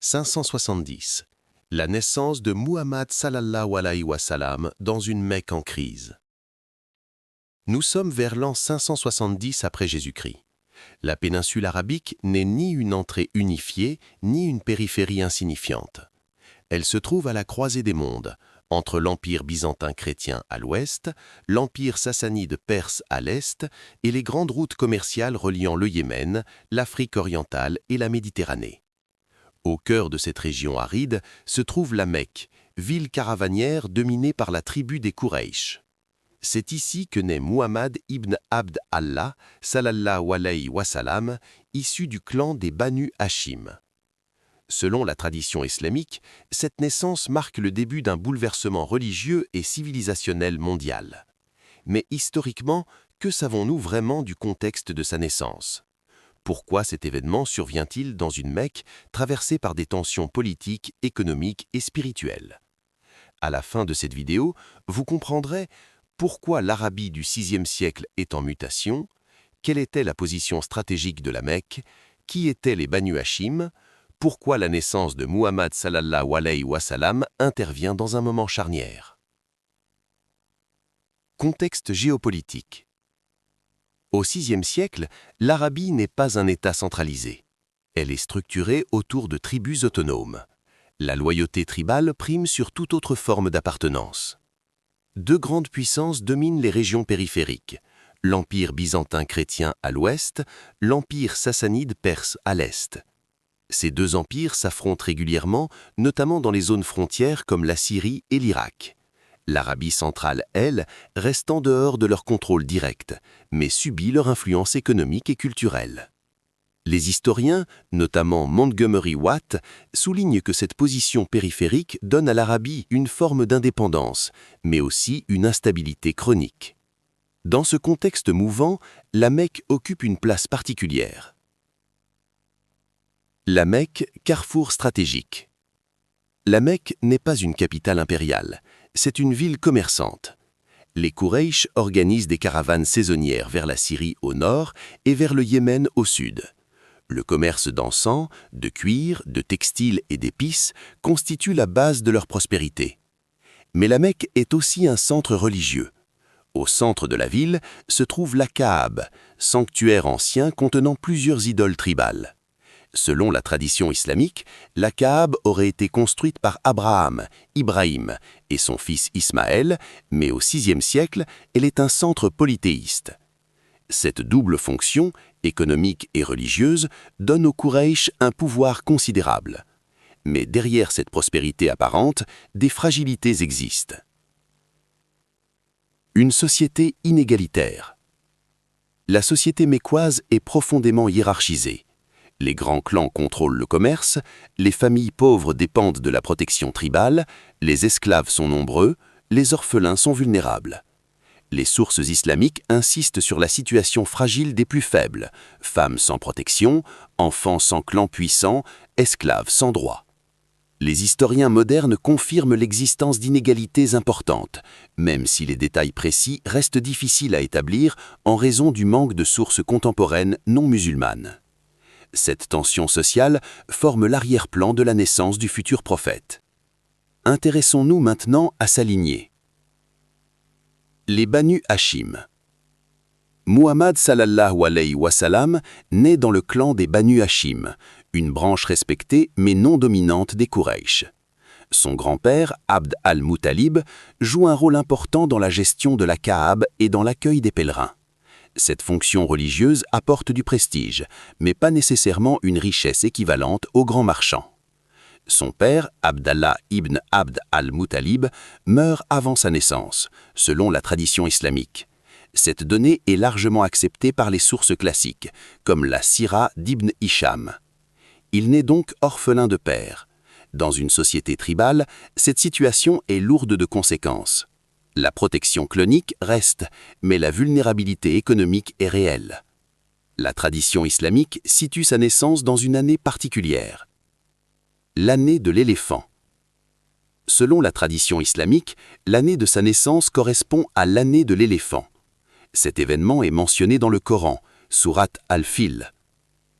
570. La naissance de Muhammad sallallahu alayhi wa sallam dans une Mecque en crise. Nous sommes vers l'an 570 après Jésus-Christ. La péninsule arabique n'est ni une entrée unifiée, ni une périphérie insignifiante. Elle se trouve à la croisée des mondes, entre l'Empire byzantin chrétien à l'ouest, l'Empire sassanide perse à l'est et les grandes routes commerciales reliant le Yémen, l'Afrique orientale et la Méditerranée. Au cœur de cette région aride se trouve la Mecque, ville caravanière dominée par la tribu des Quraysh. C'est ici que naît Muhammad ibn Abd Allah, sallallahu alayhi wa sallam, issu du clan des Banu Hashim. Selon la tradition islamique, cette naissance marque le début d'un bouleversement religieux et civilisationnel mondial. Mais historiquement, que savons-nous vraiment du contexte de sa naissance ? Pourquoi cet événement survient-il dans une Mecque traversée par des tensions politiques, économiques et spirituelles ? À la fin de cette vidéo, vous comprendrez pourquoi l'Arabie du VIe siècle est en mutation, quelle était la position stratégique de la Mecque, qui étaient les Banu Hashim, pourquoi la naissance de Muhammad sallallahu alayhi wa sallam intervient dans un moment charnière. Contexte géopolitique. Au VIe siècle, l'Arabie n'est pas un État centralisé. Elle est structurée autour de tribus autonomes. La loyauté tribale prime sur toute autre forme d'appartenance. Deux grandes puissances dominent les régions périphériques, l'Empire byzantin chrétien à l'ouest, l'Empire sassanide perse à l'est. Ces deux empires s'affrontent régulièrement, notamment dans les zones frontières comme la Syrie et l'Irak. L'Arabie centrale, elle, reste en dehors de leur contrôle direct, mais subit leur influence économique et culturelle. Les historiens, notamment Montgomery Watt, soulignent que cette position périphérique donne à l'Arabie une forme d'indépendance, mais aussi une instabilité chronique. Dans ce contexte mouvant, la Mecque occupe une place particulière. La Mecque, carrefour stratégique. La Mecque n'est pas une capitale impériale, c'est une ville commerçante. Les Quraysh organisent des caravanes saisonnières vers la Syrie au nord et vers le Yémen au sud. Le commerce d'encens, de cuir, de textiles et d'épices constitue la base de leur prospérité. Mais la Mecque est aussi un centre religieux. Au centre de la ville se trouve la Kaaba, sanctuaire ancien contenant plusieurs idoles tribales. Selon la tradition islamique, la Kaaba aurait été construite par Abraham, Ibrahim et son fils Ismaël, mais au VIe siècle, elle est un centre polythéiste. Cette double fonction, économique et religieuse, donne aux Quraysh un pouvoir considérable. Mais derrière cette prospérité apparente, des fragilités existent. Une société inégalitaire. La société mecquoise est profondément hiérarchisée. Les grands clans contrôlent le commerce, les familles pauvres dépendent de la protection tribale, les esclaves sont nombreux, les orphelins sont vulnérables. Les sources islamiques insistent sur la situation fragile des plus faibles, femmes sans protection, enfants sans clan puissant, esclaves sans droit. Les historiens modernes confirment l'existence d'inégalités importantes, même si les détails précis restent difficiles à établir en raison du manque de sources contemporaines non musulmanes. Cette tension sociale forme l'arrière-plan de la naissance du futur prophète. Intéressons-nous maintenant à sa lignée. Les Banu Hashim. Muhammad sallallahu alayhi wa sallam naît dans le clan des Banu Hashim, une branche respectée mais non dominante des Quraysh. Son grand-père, Abd al-Muttalib, joue un rôle important dans la gestion de la Kaaba et dans l'accueil des pèlerins. Cette fonction religieuse apporte du prestige, mais pas nécessairement une richesse équivalente aux grands marchands. Son père, Abdallah ibn Abd al-Muttalib, meurt avant sa naissance, selon la tradition islamique. Cette donnée est largement acceptée par les sources classiques, comme la Sira d'Ibn Hisham. Il naît donc orphelin de père. Dans une société tribale, cette situation est lourde de conséquences. La protection clonique reste, mais la vulnérabilité économique est réelle. La tradition islamique situe sa naissance dans une année particulière. L'année de l'éléphant. Selon la tradition islamique, l'année de sa naissance correspond à l'année de l'éléphant. Cet événement est mentionné dans le Coran, sourate Al-Fil.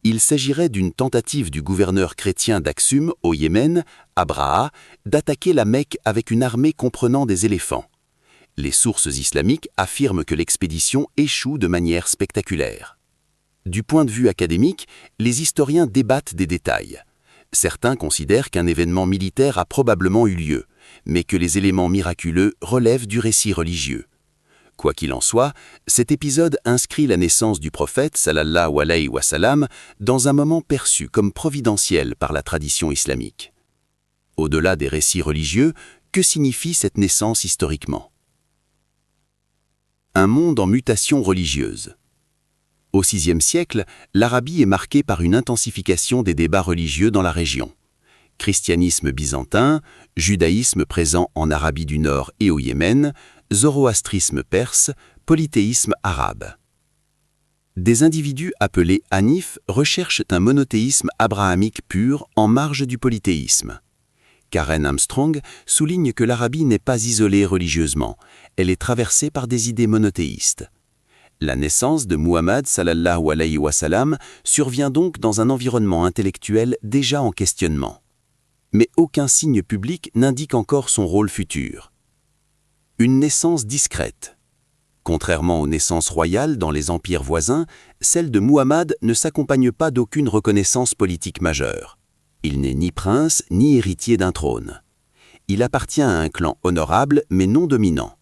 Il s'agirait d'une tentative du gouverneur chrétien d'Aksum, au Yémen, Abraha, d'attaquer la Mecque avec une armée comprenant des éléphants. Les sources islamiques affirment que l'expédition échoue de manière spectaculaire. Du point de vue académique, les historiens débattent des détails. Certains considèrent qu'un événement militaire a probablement eu lieu, mais que les éléments miraculeux relèvent du récit religieux. Quoi qu'il en soit, cet épisode inscrit la naissance du prophète sallallahu alayhi wa sallam dans un moment perçu comme providentiel par la tradition islamique. Au-delà des récits religieux, que signifie cette naissance historiquement? Un monde en mutation religieuse. Au VIe siècle, l'Arabie est marquée par une intensification des débats religieux dans la région. Christianisme byzantin, judaïsme présent en Arabie du Nord et au Yémen, zoroastrisme perse, polythéisme arabe. Des individus appelés hanifs recherchent un monothéisme abrahamique pur en marge du polythéisme. Karen Armstrong souligne que l'Arabie n'est pas isolée religieusement, elle est traversée par des idées monothéistes. La naissance de Muhammad sallallahu alayhi wa sallam survient donc dans un environnement intellectuel déjà en questionnement. Mais aucun signe public n'indique encore son rôle futur. Une naissance discrète. Contrairement aux naissances royales dans les empires voisins, celle de Muhammad ne s'accompagne pas d'aucune reconnaissance politique majeure. Il n'est ni prince ni héritier d'un trône. Il appartient à un clan honorable mais non dominant.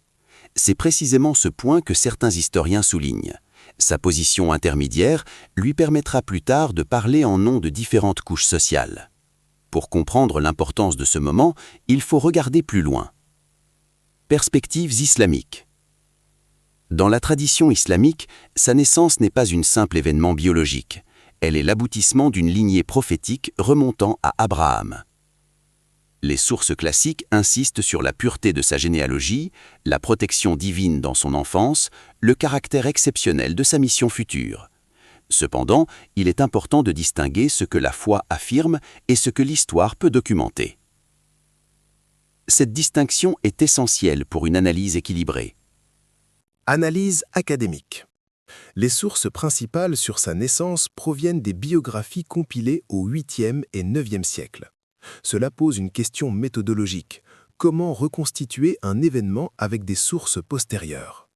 C'est précisément ce point que certains historiens soulignent. Sa position intermédiaire lui permettra plus tard de parler en nom de différentes couches sociales. Pour comprendre l'importance de ce moment, il faut regarder plus loin. Perspectives islamiques. Dans la tradition islamique, sa naissance n'est pas un simple événement biologique. Elle est l'aboutissement d'une lignée prophétique remontant à Abraham. Les sources classiques insistent sur la pureté de sa généalogie, la protection divine dans son enfance, le caractère exceptionnel de sa mission future. Cependant, il est important de distinguer ce que la foi affirme et ce que l'histoire peut documenter. Cette distinction est essentielle pour une analyse équilibrée. Analyse académique. Les sources principales sur sa naissance proviennent des biographies compilées au 8e et 9e siècle. Cela pose une question méthodologique. Comment reconstituer un événement avec des sources postérieures?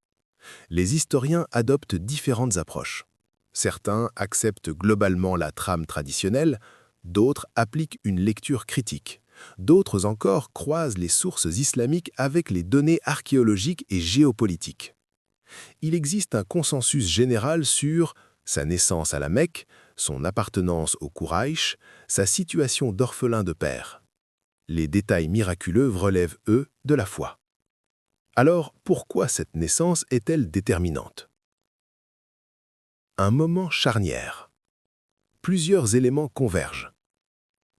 Les historiens adoptent différentes approches. Certains acceptent globalement la trame traditionnelle, d'autres appliquent une lecture critique. D'autres encore croisent les sources islamiques avec les données archéologiques et géopolitiques. Il existe un consensus général sur sa naissance à la Mecque, son appartenance aux Quraïch, sa situation d'orphelin de père. Les détails miraculeux relèvent, eux, de la foi. Alors, pourquoi cette naissance est-elle déterminante? Un moment charnière. Plusieurs éléments convergent.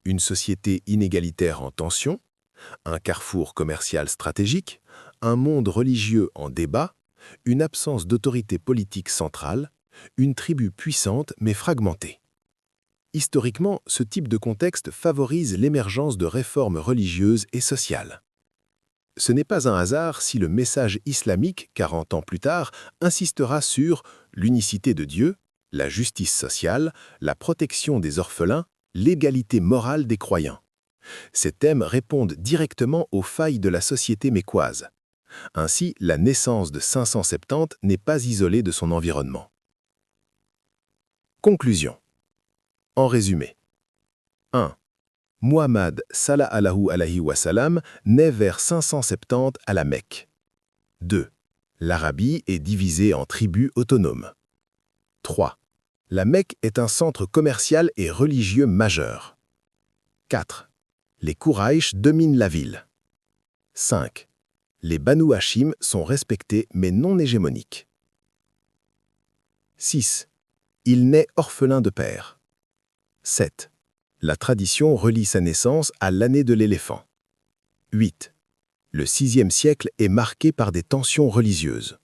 Une société inégalitaire en tension, un carrefour commercial stratégique, un monde religieux en débat, une absence d'autorité politique centrale, une tribu puissante mais fragmentée. Historiquement, ce type de contexte favorise l'émergence de réformes religieuses et sociales. Ce n'est pas un hasard si le message islamique, 40 ans plus tard, insistera sur l'unicité de Dieu, la justice sociale, la protection des orphelins, l'égalité morale des croyants. Ces thèmes répondent directement aux failles de la société mécoise. Ainsi, la naissance de 570 n'est pas isolée de son environnement. Conclusion. En résumé. 1. Muhammad sallallahu alayhi wa sallam naît vers 570 à la Mecque. 2. L'Arabie est divisée en tribus autonomes. 3. La Mecque est un centre commercial et religieux majeur. 4. Les Quraïch dominent la ville. 5. Les Banu Hachim sont respectés mais non hégémoniques. 6. Il naît orphelin de père. 7. La tradition relie sa naissance à l'année de l'éléphant. 8. Le VIe siècle est marqué par des tensions religieuses.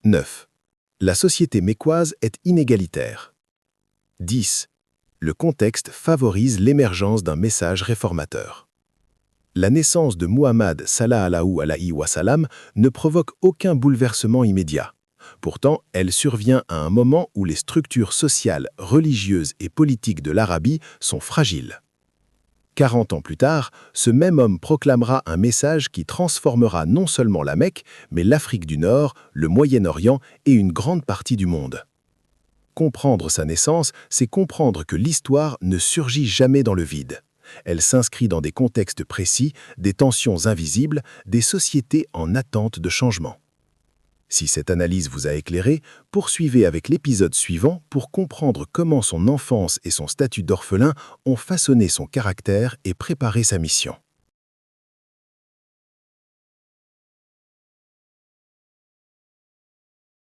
9. La société mécoise est inégalitaire. 10. Le contexte favorise l'émergence d'un message réformateur. La naissance de Muhammad sallallahu alayhi wa sallam ne provoque aucun bouleversement immédiat. Pourtant, elle survient à un moment où les structures sociales, religieuses et politiques de l'Arabie sont fragiles. 40 ans plus tard, ce même homme proclamera un message qui transformera non seulement la Mecque, mais l'Afrique du Nord, le Moyen-Orient et une grande partie du monde. Comprendre sa naissance, c'est comprendre que l'histoire ne surgit jamais dans le vide. Elle s'inscrit dans des contextes précis, des tensions invisibles, des sociétés en attente de changement. Si cette analyse vous a éclairé, poursuivez avec l'épisode suivant pour comprendre comment son enfance et son statut d'orphelin ont façonné son caractère et préparé sa mission.